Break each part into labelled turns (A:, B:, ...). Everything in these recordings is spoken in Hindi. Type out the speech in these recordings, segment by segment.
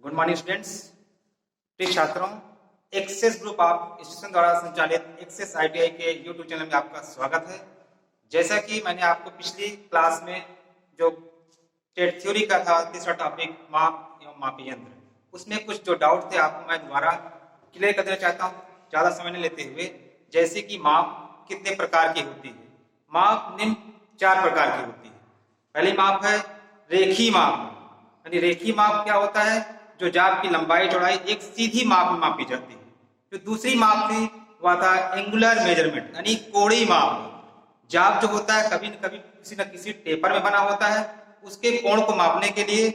A: गुड मॉर्निंग स्टूडेंट्स, प्रिय छात्रों। एक्सेस ग्रुप ऑफ इंस्टीट्यूशन द्वारा संचालित एक्सेस आईटीआई के यूट्यूब चैनल में आपका स्वागत है। जैसा कि मैंने आपको पिछली क्लास में जो टेट थ्योरी का था तीसरा टॉपिक माप एवं मापी यंत्र, उसमें कुछ जो डाउट थे आपको मैं दोबारा क्लियर कर देना चाहता हूँ ज़्यादा समय नहीं लेते हुए। जैसे कि माप कितने प्रकार की होती है। माप निम्न 4 प्रकार की होती है। पहली माप है रेखीय माप। यानी रेखीय माप क्या होता है? जो जाप की लंबाई चौड़ाई एक सीधी माप में मापी जाती है। जो दूसरी माप थी वह था एंगुलर मेजरमेंट, यानी कोणीय माप। जाप जो होता है कभी न कभी किसी न किसी टेपर में बना होता है, उसके कोण को मापने के लिए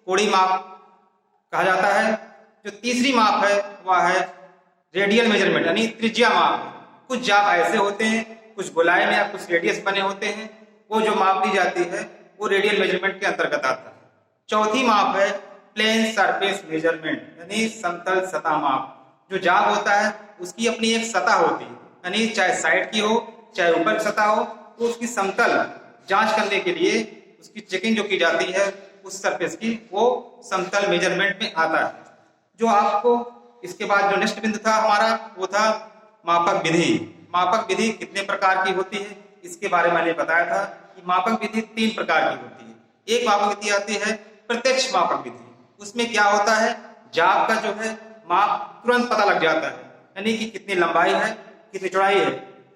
A: कोणीय माप कहा जाता है। जो तीसरी माप है वह है रेडियल मेजरमेंट, यानी त्रिज्या माप। कुछ जाप ऐसे होते हैं, कुछ गोलाई में या कुछ रेडियस बने होते हैं, वो जो माप ली जाती है वो रेडियल मेजरमेंट के अंतर्गत आता है। चौथी माप है प्लेन सरफेस मेजरमेंट, यानी समतल सतह माप। जो जाप होता है उसकी अपनी एक सतह होती है, यानी चाहे साइड की हो चाहे ऊपर की सतह हो, तो उसकी समतल जांच करने के लिए उसकी चेकिंग जो की जाती है उस सरफेस की, वो समतल मेजरमेंट में आता है। जो आपको इसके बाद जो नेक्स्ट बिंदु था हमारा वो था मापक विधि। मापक विधि कितने प्रकार की होती है इसके बारे में मैंने बताया था कि मापक विधि 3 प्रकार की होती है। एक मापक विधि आती है प्रत्यक्ष मापक विधि। उसमें क्या होता है, जाप का जो है माप तुरंत पता लग जाता है, यानी कि कितनी लंबाई है कितनी चौड़ाई है,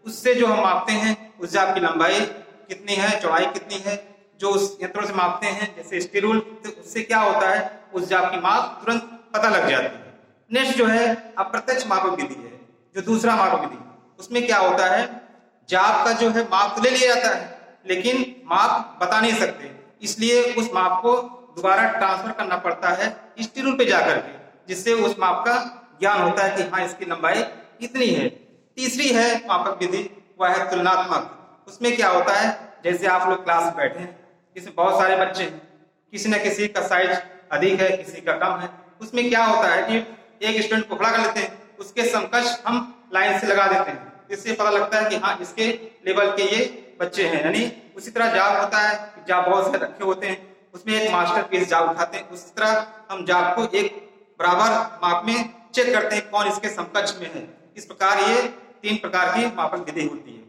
A: उससे जो हम मापते हैं उस जाप की लंबाई कितनी है चौड़ाई कितनी है, जो उस यंत्रों से मापते हैं जैसे स्टील रूल, तो उससे क्या होता है उस जाप की माप तुरंत पता लग जाती है। नेक्स्ट जो है अप्रत्यक्ष मापक विधि है, जो दूसरा मापक विधि, उसमें क्या होता है जाप का जो है माप तो ले लिया जाता है लेकिन माप बता नहीं सकते, इसलिए उस माप को दोबारा ट्रांसफर करना पड़ता है स्टील रूल पे जाकर के, जिससे उस माप का ज्ञान होता है कि हाँ इसकी लंबाई इतनी है। तीसरी है मापक विधि, वह है तुलनात्मक। उसमें क्या होता है जैसे आप लोग क्लास में बैठे हैं, इसमें बहुत सारे बच्चे हैं, किसी न किसी का साइज अधिक है किसी का कम है। उसमें क्या होता है कि एक स्टूडेंट को खड़ा कर लेते हैं, उसके समकक्ष हम लाइन से लगा देते हैं, इससे पता लगता है कि हाँ इसके लेवल के ये बच्चे हैं। यानी उसी तरह जाप होता है, जाप बहुत से रखे होते हैं, उसमें एक मास्टर पीस जाप उठाते हैं, उसी तरह हम जाप को एक बराबर माप में चेक करते हैं कौन इसके समकक्ष में है। इस प्रकार ये 3 प्रकार की मापक विधि होती है।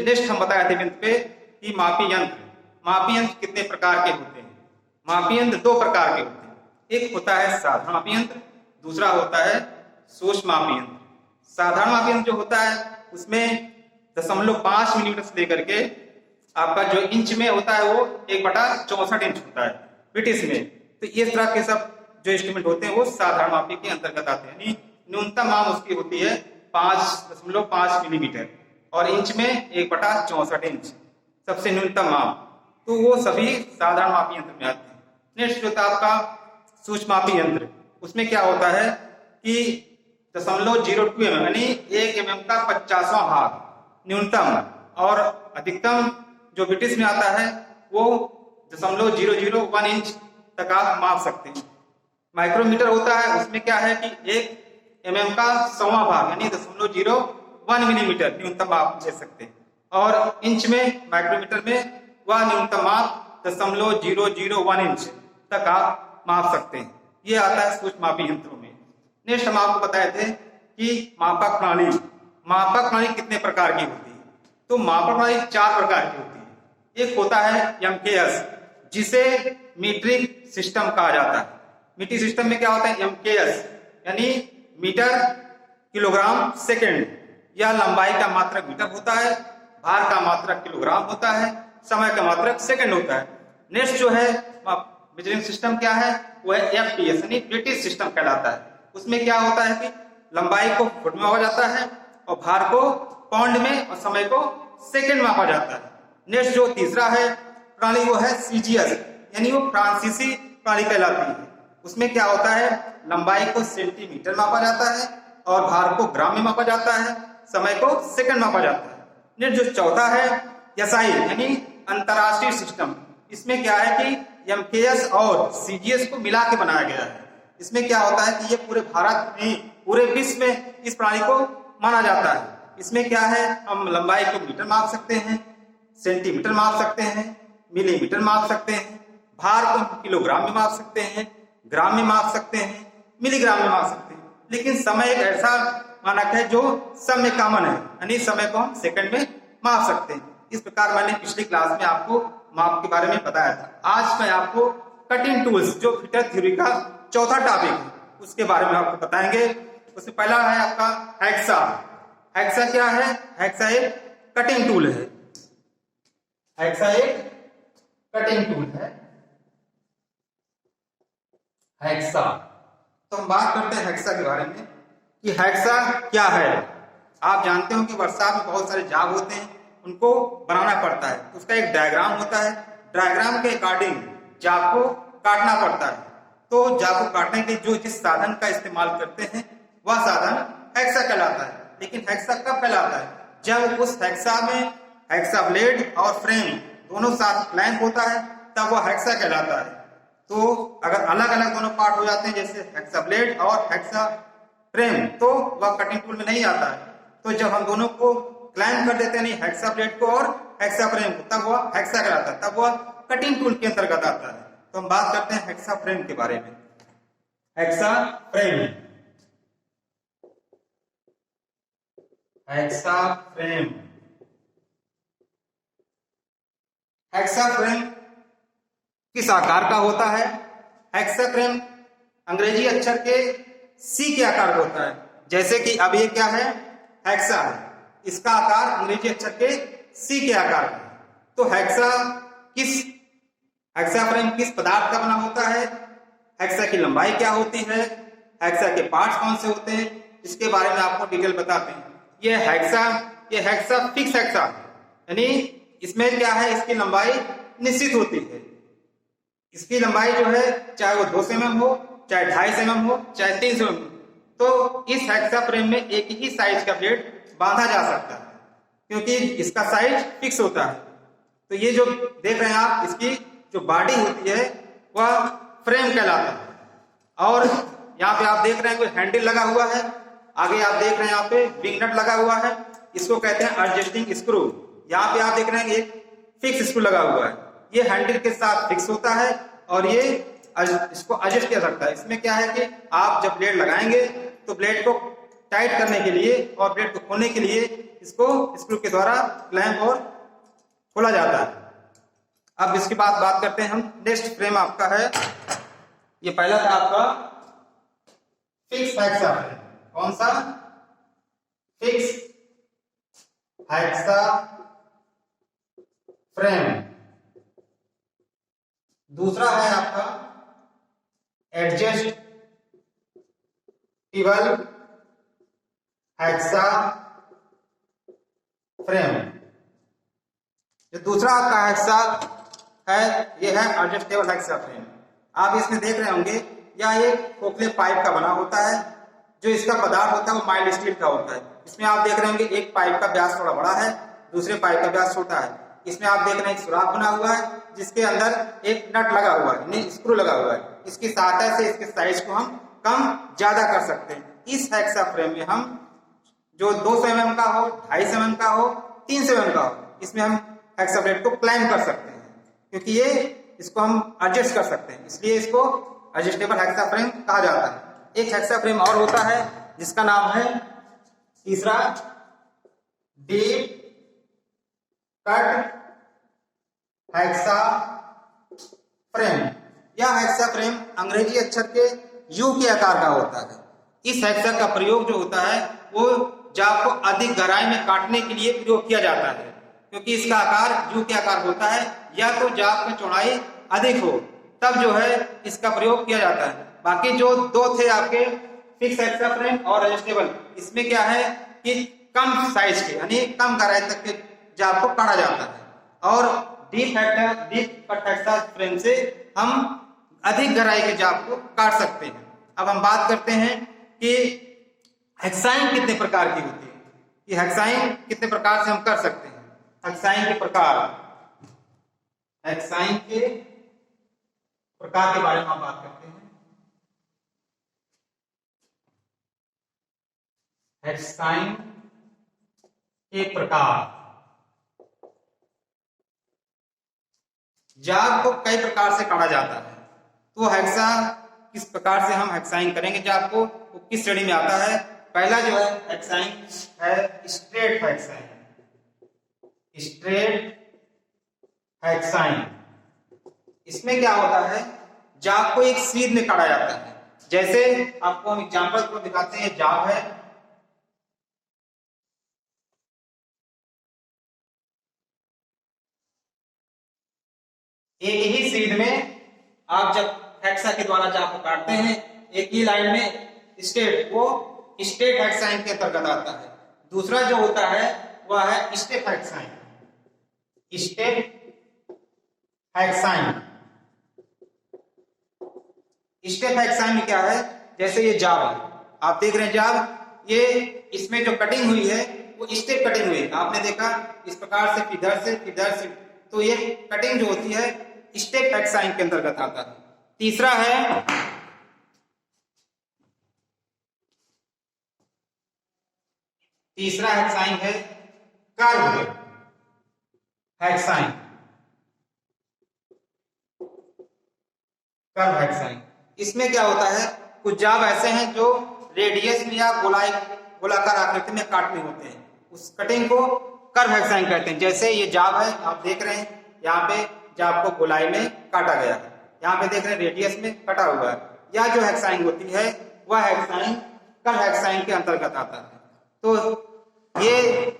A: नेक्स्ट हम बताए थे बिंदु पे कि मापी यंत्र। मापी यंत्र कितने प्रकार के होते हैं? मापी यंत्र 2 प्रकार के होते हैं। एक होता है साधारण मापी यंत्र, दूसरा होता है सूक्ष्म मापी यंत्र। साधारण मापी यंत्र जो होता है उसमें 0.5 मिलीमीटर से लेकर के आपका जो इंच में होता है वो 1/64 इंच होता है ब्रिटिश में। तो इस तरह के सब जो इंस्ट्रूमेंट होते हैं वो साधारण मापी के अंतर्गत आते हैं। यानी न्यूनतम माप उसकी होती है 5.5 मिलीमीटर और इंच में 1/64 इंच सबसे न्यूनतम माप, तो वो सभी साधारण मापी यंत्र में आते हैं। नेक्स्ट जो था आपका सूक्ष्म मापी यंत्र, उसमें क्या होता है कि 0.02 mm यानी 1 mm का 50वां भाग न्यूनतम, और अधिकतम जो ब्रिटिश में आता है वो 0.001 इंच तक आप माप सकते हैं। माइक्रोमीटर होता है, उसमें क्या है कि 1 mm का 100वां भाग यानी 0.01 मिलीमीटर न्यूनतम आप ले सकते हैं, और इंच में माइक्रोमीटर में वह न्यूनतम माप 0.001 इंच तक आप माप सकते हैं। ये आता है सूक्ष्म मापी यंत्रों में। नेक्स्ट हम आपको बताए थे कि मापक प्रणाली। मापक प्रणाली कितने प्रकार की होती है? तो मापक प्रणाली 4 प्रकार की होती है। एक होता है MKS, जिसे मीट्रिक सिस्टम कहा जाता है। मीट्रिक सिस्टम में क्या होता है MKS यानी मीटर किलोग्राम सेकेंड। यह लंबाई का मात्रक मीटर होता है, भार का मात्रक किलोग्राम होता है, समय का मात्रक सेकेंड होता है। नेक्स्ट जो है मेजरिंग सिस्टम क्या है, वो है FPS यानी ब्रिटिश सिस्टम कहलाता है। उसमें क्या होता है कि लंबाई को फुट में मापा जाता है और भार को पाउंड में और समय को सेकंड में मापा जाता है। नेक्स्ट जो तीसरा है प्रणाली वो है CGS यानी वो फ्रांसीसी प्रणाली कहलाती है। उसमें क्या होता है लंबाई को सेंटीमीटर मापा जाता है और भार को ग्राम में मापा जाता है, समय को सेकंड मापा जाता है। नेक्स्ट जो चौथा है SI यानी अंतरराष्ट्रीय सिस्टम। इसमें क्या है कि MKS और CGS को मिला के बनाया गया है। इसमें क्या होता है कि ये पूरे भारत में पूरे विश्व में इस प्रणाली को माना जाता है। इसमें क्या है हम लंबाई को मीटर माप सकते हैं, सेंटीमीटर माप सकते हैं, मिलीमीटर माप सकते हैं, भार को किलोग्राम में माप सकते हैं, ग्राम में माप सकते हैं, मिलीग्राम में माप सकते हैं, लेकिन समय एक ऐसा मानक है जो सब में कॉमन है, यानी समय को हम सेकंड में माप सकते हैं। इस प्रकार मैंने पिछली क्लास में आपको माप के बारे में बताया था। आज मैं आपको कटिंग टूल्स, जो फिटर थ्योरी का चौथा टॉपिक है, उसके बारे में आपको बताएंगे। उसमें पहला है आपका हेक्सा। हेक्सा क्या है? हेक्सा एक कटिंग टूल है। हेक्सा एक कटिंग टूल है, हेक्सा। तो हम बात करते हैं हेक्सा के बारे में कि हेक्सा क्या है। आप जानते हो कि वर्कशॉप में बहुत सारे जाग होते हैं, उनको बनाना पड़ता है, उसका एक डायग्राम होता है, डायग्राम के अकॉर्डिंग जाग को काटना पड़ता है। तो जाग को काटने के जो जिस साधन का इस्तेमाल करते हैं वह साधन हेक्सा कहलाता है। लेकिन हेक्सा कब कहलाता है? जब उस हेक्सा में हेक्सा ब्लेड और फ्रेम दोनों साथ क्लैंप होता है, तब वह हेक्सा कहलाता है। तो अगर अलग अलग दोनों पार्ट हो जाते हैं, जैसे हेक्सा ब्लेड और हेक्सा फ्रेम, तो वह कटिंग टूल में नहीं आता है। तो जब हम दोनों को क्लैंप कर देते हैं, नहीं हेक्सा ब्लेड को और हेक्सा फ्रेम को, तब वह हेक्सा कहलाता है, तब वह कटिंग टूल के अंतर्गत आता है। तो हम बात करते हैं हेक्सा फ्रेम के बारे में। Hexa frame, hexa frame, hexa frame किस आकार का होता है? हेक्सा फ्रेम अंग्रेजी अक्षर के सी के आकार का होता है। जैसे कि अब ये क्या है? हेक्सा है, इसका आकार अंग्रेजी अक्षर के सी के आकार का है। तो हेक्सा फ्रेम किस पदार्थ का बना होता है? हेक्सा की लंबाई क्या होती है? हेक्सा के पार्ट्स कौन से होते हैं? इसके बारे में आपको डिटेल बताते हैं। ये हेक्सा फिक्स हेक्सा, यानी इसमें क्या है, इसकी लंबाई निश्चित होती है। इसकी लंबाई जो है, चाहे वो 2 mm हो, चाहे 2.5 mm हो, चाहे 3 mm हो, तो इस हेक्सा फ्रेम में एक ही साइज का ब्लेड बांधा जा सकता है, क्योंकि इसका साइज फिक्स होता है। तो ये जो देख रहे हैं आप, इसकी जो बॉडी होती है वह फ्रेम कहलाता है। और यहाँ पे आप देख रहे हैं कोई हैंडल लगा हुआ है, आगे आप देख रहे हैं यहाँ पे विंग नट लगा हुआ है, इसको कहते हैं एडजस्टिंग स्क्रू। यहाँ पे आप देख रहे हैं एक फिक्स स्क्रू लगा हुआ है, ये हैंडल के साथ फिक्स होता है और ये इसको एडजस्ट किया सकता है। इसमें क्या है कि आप जब ब्लेड लगाएंगे तो ब्लेड को टाइट करने के लिए और ब्लेड को खोलने के लिए इसको स्क्रू के द्वारा क्लैंप और खोला जाता है। अब इसके बाद बात करते हैं हम, नेक्स्ट फ्रेम आपका है, ये पहला था आपका फिक्स हेक्सा फ्रेम। कौन सा? Fix hexa frame. दूसरा है आपका एडजस्टेबल हेक्सा फ्रेम। जो दूसरा आपका हेक्सा है, यह है एडजस्टेबल हेक्सा फ्रेम। आप इसमें देख रहे होंगे, यह एक खोखले पाइप का बना होता है। जो इसका पदार्थ होता है वो माइल्ड स्टील का होता है। इसमें आप देख रहे होंगे एक पाइप का व्यास थोड़ा बड़ा है, दूसरे पाइप का व्यास छोटा है। इसमें आप देख रहे हैं एक सुराख बना हुआ है, जिसके अंदर एक नट लगा हुआ है, यानी स्क्रू लगा हुआ है। इसकी सहायता से इसके साइज को हम कम ज्यादा कर सकते हैं। इस हेक्सा फ्रेम में हम जो 200 mm का हो, 2.5 mm का हो, 300 mm का हो, इसमें हम हेक्सा ब्लेड को क्लाइंब कर सकते हैं, क्योंकि ये इसको हम एडजस्ट कर सकते हैं, इसलिए इसको एडजस्टेबल हेक्सा फ्रेम कहा जाता है। एक हेक्सा फ्रेम और होता है जिसका नाम है तीसरा डीप कट हेक्सा फ्रेम। यह हेक्सा फ्रेम अंग्रेजी अक्षर के यू के आकार का होता है। इस हेक्सा का प्रयोग जो होता है वो जाग को अधिक गहराई में काटने के लिए प्रयोग किया जाता है, क्योंकि इसका आकार यू के आकार होता है, या तो जाग की चौड़ाई अधिक हो तब जो है इसका प्रयोग किया जाता है। बाकी जो दो थे आपके फिक्स हेक्सा फ्रेम और एडजस्टेबल, इसमें क्या है कि कम साइज के, यानी कम गहराई तक के जाग को काटा जाता है। और डीप कट हेक्सा फ्रेम से हम अधिक गहराई के जाग को काट सकते हैं। अब हम बात करते हैं कि हेक्साइन कितने प्रकार की होती है, कि हेक्साइन कितने प्रकार से हम कर सकते हैं। हेक्साइन के प्रकार, हेक्साइन के प्रकार के बारे में हम बात करते हैं। हेक्साइन के प्रकार, जाग को कई प्रकार से काटा जाता है। तो हेक्सा किस प्रकार से हम हेक्साइन करेंगे जाब को, वो किस श्रेणी में आता है। पहला जो है हेक्साइन है स्ट्रेट हेक्साइन। स्ट्रेट हेक्साइन, इसमें क्या होता है, जाब को एक सीध में काटा जाता है। जैसे आपको हम एग्जांपल को दिखाते हैं, जाब है, एक ही सीध में आप जब हेक्सा के द्वारा जाब को काटते हैं एक ही लाइन में, स्ट्रेट, वो स्ट्रेट हेक्साइन के अंतर्गत आता है। दूसरा जो होता है वह है step hexyne. Step hexyne, step hexyne में क्या है, जैसे ये जाब है, आप देख रहे हैं जाब, ये इसमें जो कटिंग हुई है वो स्टेप कटिंग हुई है। आपने देखा इस प्रकार से इधर से इधर से, तो ये कटिंग जो होती है स्टेप हेक्साइन के अंतर्गत आता है। तीसरा है हेक्साइन है कर्व हेक्साइन। कर्व हेक्साइन, इसमें क्या होता है, कुछ जाब ऐसे हैं जो रेडियस में या गोलाकार आकृति में काटने होते हैं, उस कटिंग को कर्व हेक्साइन कहते हैं। जैसे ये जाब है, आप देख रहे हैं यहाँ पे जाब को गोलाई में काटा गया है, यहाँ पे देख रहे हैं रेडियस में कटा हुआ है। या जो हेक्साइन होती है वह हेक्साइन कर्व हेक्साइन के अंतर्गत आता है। तो ये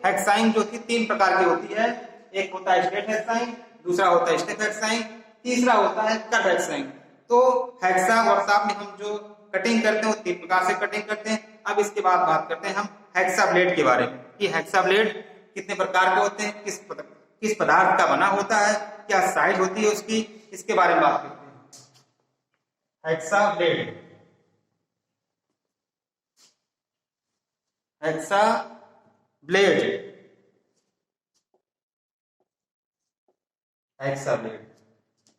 A: हेक्साइन जो कि तीन प्रकार की होती है, एक होता है स्ट्रेट हेक्साइन, दूसरा होता है स्टेप हेक्साइन, तीसरा होता है कर्व हेक्साइन। तो हेक्सा वर्कशॉप में हम जो कटिंग करते हैं वो तीन प्रकार से कटिंग करते हैं। अब इसके बाद बात करते हैं हम हेक्सा ब्लेड के बारे में, कि हेक्सा ब्लेड कितने प्रकार के होते हैं, किस पदार्थ का बना होता है, क्या साइज होती है उसकी, इसके बारे में बात करते हैं। Hexa blade, hexa blade, hexa blade,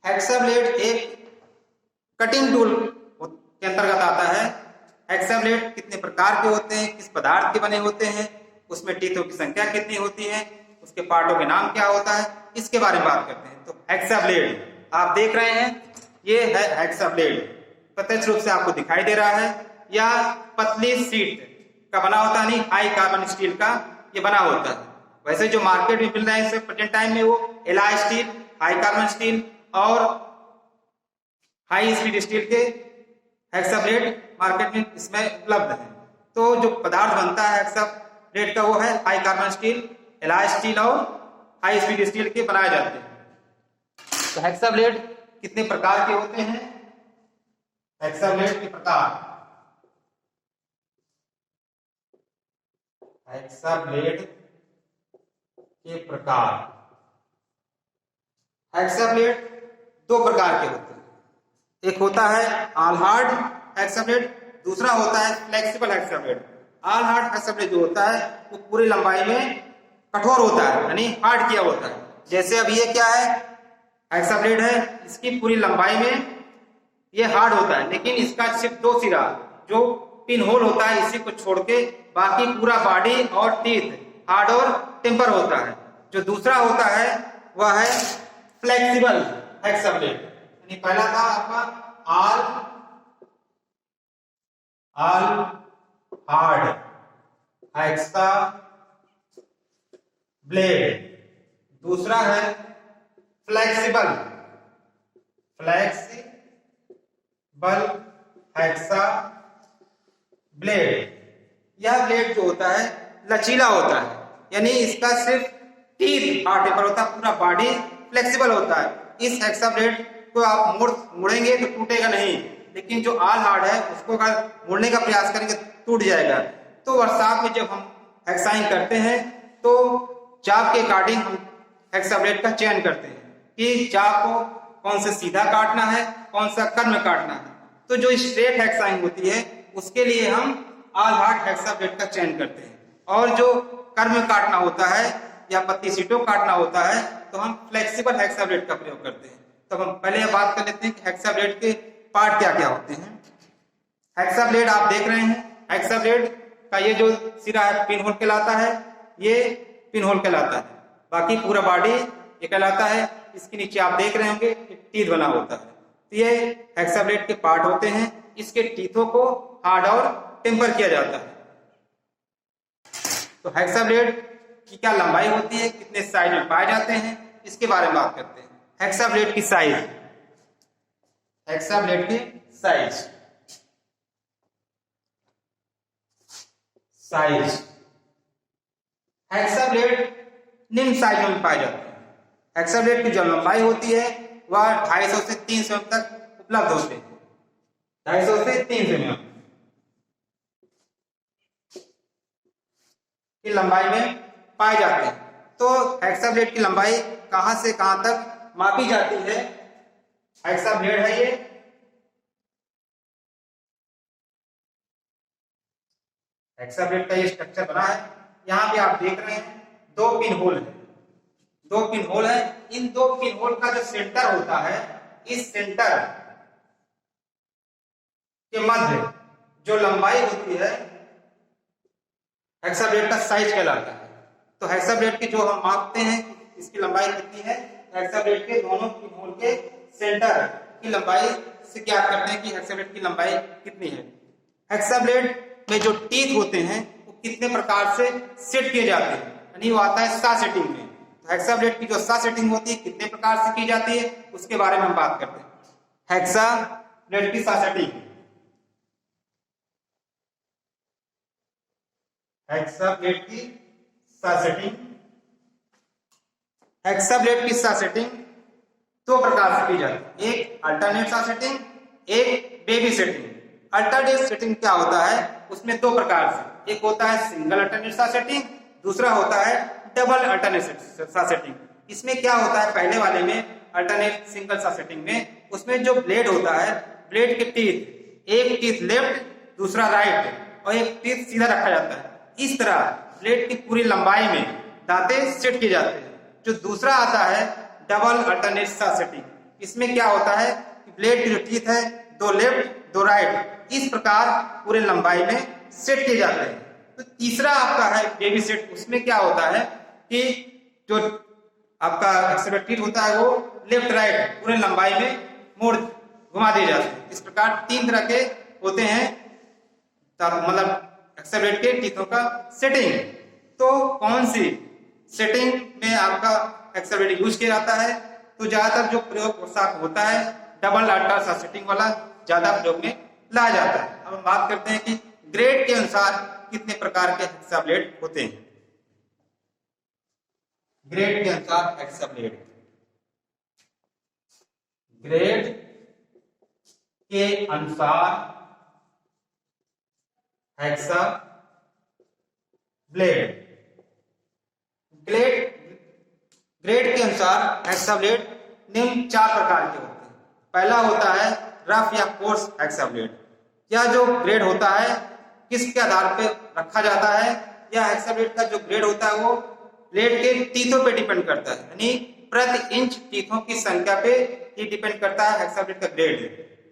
A: hexa blade एक कटिंग टूल के अंतर्गत आता है। हेक्सा ब्लेड कितने प्रकार के होते हैं, किस पदार्थ के बने होते हैं, उसमें टीथों की संख्या कितनी होती है, उसके पार्टों के नाम क्या होता है, इसके बारे में बात करते हैं। तो हेक्सा ब्लेड आप देख रहे हैं, ये है हेक्सा ब्लेड, प्रत्यक्ष रूप से आपको दिखाई दे रहा है। या पतली सीट का बना होता है, नहीं हाई कार्बन स्टील का ये बना होता है। वैसे जो मार्केट में मिल रहा है प्रेजेंट टाइम में वो alloy steel, high carbon steel और हाई स्पीड स्टील के हेक्सा ब्लेड मार्केट में इसमें उपलब्ध है। तो जो पदार्थ बनता है हेक्सा ब्लेड का वो है high carbon steel, alloy steel और हाई स्पीड स्टील के बनाए जाते हैं। तो हेक्सा ब्लेड कितने प्रकार के होते हैं, हेक्सा ब्लेड के प्रकार, हेक्सा ब्लेड के प्रकार, हेक्सा ब्लेड दो प्रकार के होते हैं। एक होता है ऑल हार्ड हेक्सा ब्लेड, दूसरा होता है flexible hexa blade. All hard hexa blade जो होता है वो पूरी लंबाई में कठोर होता है, यानी हार्ड किया होता है। जैसे अब ये क्या है, हेक्सा ब्लेड है, इसकी पूरी लंबाई में ये हार्ड होता है, लेकिन इसका सिर्फ दो सिरा जो पिन होल होता है इसी को छोड़ के बाकी पूरा बॉडी और टीथ हार्ड और टेम्पर होता है। जो दूसरा होता है वह है फ्लेक्सिबल हेक्सा ब्लेड। पहला था आपका ऑल हार्ड हेक्सा ब्लेड, दूसरा है फ्लेक्सिबल हेक्सा ब्लेड। यह ब्लेड जो होता है लचीला होता है, यानी इसका सिर्फ टीथ हार्ड टेम्पर होता है, पूरा बॉडी फ्लेक्सिबल होता है। इस हेक्सा ब्लेड को आप मुड़ेंगे तो टूटेगा नहीं, लेकिन जो ऑल हार्ड है उसको अगर मुड़ने का प्रयास करेंगे टूट जाएगा। तो वर्कशॉप में जब हम हेक्साइन करते हैं तो चाप के अकॉर्डिंग हम हेक्सा ब्लेड का चयन करते हैं कि चाप को कौन से सीधा काटना है, कौन सा कर्व में काटना है। तो जो स्ट्रेट हेक्साइन होती है उसके लिए हम ऑल हार्ड हेक्सा ब्लेड का चयन करते हैं, और जो कर्व में काटना होता है या पत्ती सीटों काटना होता है तो हम फ्लेक्सिबल हेक्सा ब्लेड का प्रयोग करते हैं। तो हम पहले बात कर लेते हैं कि हेक्सा ब्लेड के पार्ट क्या क्या होते हैं। हेक्सा ब्लेड आप देख रहे हैं, हेक्सा ब्लेड का ये जो सिरा है पिन होल कहलाता है, ये पिन होल कहलाता है, बाकी पूरा बॉडी ये कहलाता है। इसके नीचे आप देख रहे होंगे टीथ बना होता है। तो ये हेक्साब्लेड के पार्ट होते हैं। इसके टीथों को हार्ड और टेम्पर किया जाता है। तो हेक्साब्लेड की क्या लंबाई होती है, कितने साइज में पाए जाते हैं, इसके बारे में बात करते हैं। हेक्साब्लेड की साइज, हेक्साब्लेड की साइज हेक्साब्लेड निम्न साइज में पाए जाते हैं। हेक्साब्लेड की जो लंबाई होती है वह 250 से 300 mm तक उपलब्ध होते हैं। 250 से 300 mm की लंबाई में पाए जाते हैं। तो हेक्साब्लेड की लंबाई कहां से कहां तक मापी जाती है? हेक्साब्लेड है ये, हेक्साब्लेड का ये स्ट्रक्चर बना है। यहाँ पे आप देख रहे हैं 2 पिन होल है, 2 पिन होल है। इन 2 पिन होल का जो सेंटर होता है, इस सेंटर के मध्य जो लंबाई होती है हेक्साब्लेड का साइज कहलाता है। तो हेक्साब्लेड की जो हम मापते हैं इसकी लंबाई कितनी है, हेक्साब्लेड के दोनों पिन होल के सेंटर की लंबाई से ज्ञात करते हैं कि हेक्साब्लेड की लंबाई कितनी है। हेक्साब्लेड में जो टीथ होते हैं वो कितने प्रकार से सेट किए जाते हैं, यानी वो आता है सा सेटिंग में। तो हेक्साब्लेड की जो सा सेटिंग होती है कितने प्रकार से की जाती है उसके बारे में हम बात करते हैं। हेक्साब्लेड की सा सेटिंग, हेक्साब्लेड की सा सेटिंग, हेक्साब्लेड की सा सेटिंग 2 प्रकार से की जाती है। एक अल्टरनेट सा सेटिंग, एक बेबी सेटिंग। अल्टरनेट सेटिंग क्या होता है, उसमें 2 प्रकार से, एक होता है सिंगल अल्टरनेट सा सेटिंग, दूसरा होता है डबल अल्टरनेट सा सेटिंग। इसमें क्या होता है, पहले वाले में अल्टरनेट सिंगल सा सेटिंग में उसमें जो ब्लेड होता है, ब्लेड के टीथ, एक टीथ लेफ्ट दूसरा राइट और एक टीथ सीधा रखा जाता है। इस तरह ब्लेड की पूरी लंबाई में दांतें सेट किए जाते हैं। जो दूसरा आता है डबल अल्टरनेट सा सेटिंग, इसमें क्या होता है कि ब्लेड की जो टीथ है 2 लेफ्ट 2 राइट इस प्रकार पूरे लंबाई में सेट किए जाते हैं। तो तीसरा आपका है बेबी सेट, उसमें क्या होता है कि जो आपका हेक्साब्लेड टीथ होता है वो लेफ्ट राइट पूरे लंबाई में मोड़ घुमा दिए जाते हैं। इस प्रकार 3 तरह के होते हैं, मतलब हेक्साब्लेड के टीथों का सेटिंग। तो कौन सी सेटिंग में आपका हेक्साब्लेड यूज किया जाता है? तो ज्यादातर जो प्रयोग होता है डबल अल्टर सा सेटिंग वाला ज्यादा प्रयोग में लाया जाता है। अब हम बात करते हैं कि ग्रेड के अनुसार कितने प्रकार के हेक्साब्लेड होते हैं। ग्रेड के अनुसार हेक्साब्लेड, ग्रेड के अनुसार हेक्साब्लेड, ग्रेड के अनुसार हेक्साब्लेड निम्न 4 प्रकार के होते हैं। पहला होता है रफ या कोर्स हेक्साब्लेड। यह जो ग्रेड होता है किसके आधार पर रखा जाता है? यह हेक्साब्लेड का जो ग्रेड होता है वो ब्लेड के टीथों पे डिपेंड करता है, यानी प्रति इंच टीथों की संख्या पे ही डिपेंड करता है हेक्साब्लेड का ग्रेड।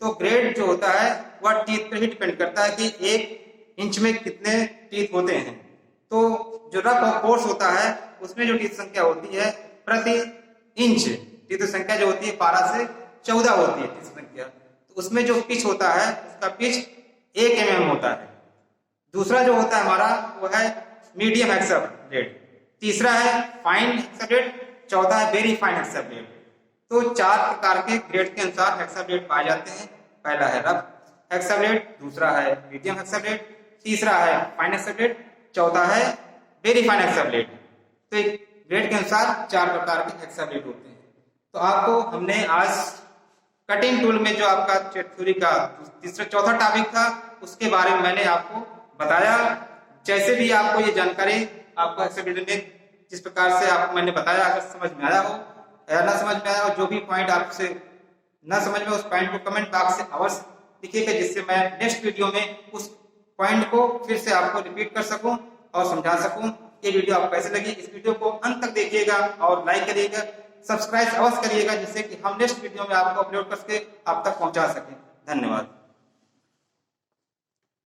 A: तो ग्रेड जो होता है वह टीथ पे ही डिपेंड करता है कि 1 इंच में कितने टीथ होते हैं। तो जो रफ और कोर्स होता है उसमें जो टीथ संख्या होती है प्रति इंच टीथ संख्या जो होती है 12 से 14 होती है टीथ संख्या। तो उसमें जो पिच होता है उसका पिच 1 mm होता है। दूसरा जो होता है हमारा वो है मीडियम हेक्साब्लेड, तीसरा है फाइन हेक्साब्लेड, चौथा है वेरी फाइन हेक्साब्लेड। तो 4 प्रकार के ग्रेड के अनुसार हेक्साब्लेड पाए जाते हैं। पहला है रफ हेक्साब्लेड, दूसरा है मीडियम हेक्साब्लेड, तीसरा है फाइन हेक्साब्लेड, चौथा है वेरी फाइन हेक्साब्लेड। तो एक ग्रेड के अनुसार 4 प्रकार के हेक्साब्लेड होते हैं। तो आपको हमने आज कटिंग टूल में जो आपका थ्योरी का तीसरा चौथा टॉपिक था उसके बारे में मैंने आपको बताया। जैसे भी आपको ये जानकारी आपको हेक्साब्लेड में जिस प्रकार से आपको मैंने बताया, अगर समझ में आया हो या ना समझ में आया हो, जो भी पॉइंट आपसे ना समझ में उस पॉइंट को कमेंट बॉक्स से अवश्य लिखिएगा, जिससे मैं नेक्स्ट वीडियो में उस पॉइंट को फिर से आपको रिपीट कर सकूं और समझा सकूं। ये वीडियो आपको कैसे लगी, इस वीडियो को अंत तक देखिएगा और लाइक करिएगा, सब्सक्राइब अवश्य करिएगा, जिससे कि हम नेक्स्ट वीडियो में आपको अपलोड करके आप तक पहुंचा सकें। धन्यवाद।